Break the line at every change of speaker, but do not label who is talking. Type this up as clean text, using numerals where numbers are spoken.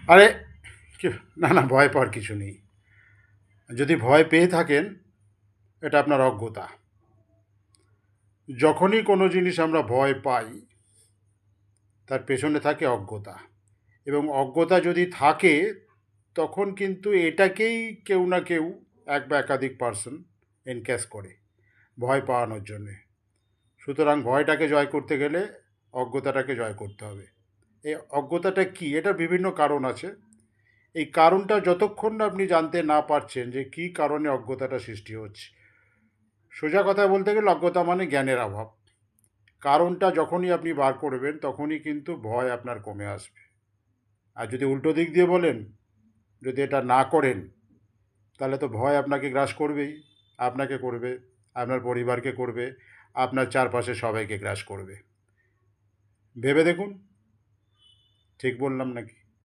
আরে কি, না না, ভয় পাওয়ার কিছু নেই। যদি ভয় পেয়ে থাকেন, এটা আপনার অজ্ঞতা। যখনই কোনো জিনিস আমরা ভয় পাই, তার পেছনে থাকে অজ্ঞতা। এবং অজ্ঞতা যদি থাকে, তখন কিন্তু এটাকেই কেউ না কেউ, এক বা একাধিক পার্সন এনক্যাশ করে ভয় পাওয়ানোর জন্যে। সুতরাং ভয়টাকে জয় করতে গেলে অজ্ঞতাটাকে জয় করতে হবে। এই অজ্ঞতাটা কী, এটার বিভিন্ন কারণ আছে। এই কারণটা যতক্ষণ না আপনি জানতে না পারছেন যে কী কারণে অজ্ঞতাটা সৃষ্টি হচ্ছে, সোজা কথা বলতে গেলে অজ্ঞতা মানে জ্ঞানের অভাব। কারণটা যখনই আপনি বার করবেন তখনই কিন্তু ভয় আপনার কমে আসবে। আর যদি উল্টো দিক দিয়ে বলেন, যদি এটা না করেন, তাহলে তো ভয় আপনাকে গ্রাস করবেই। আপনাকে করবে, আপনার পরিবারকে করবে, আপনার চারপাশে সবাইকে গ্রাস করবে। ভেবে দেখুন, ঠিক বললাম নাকি?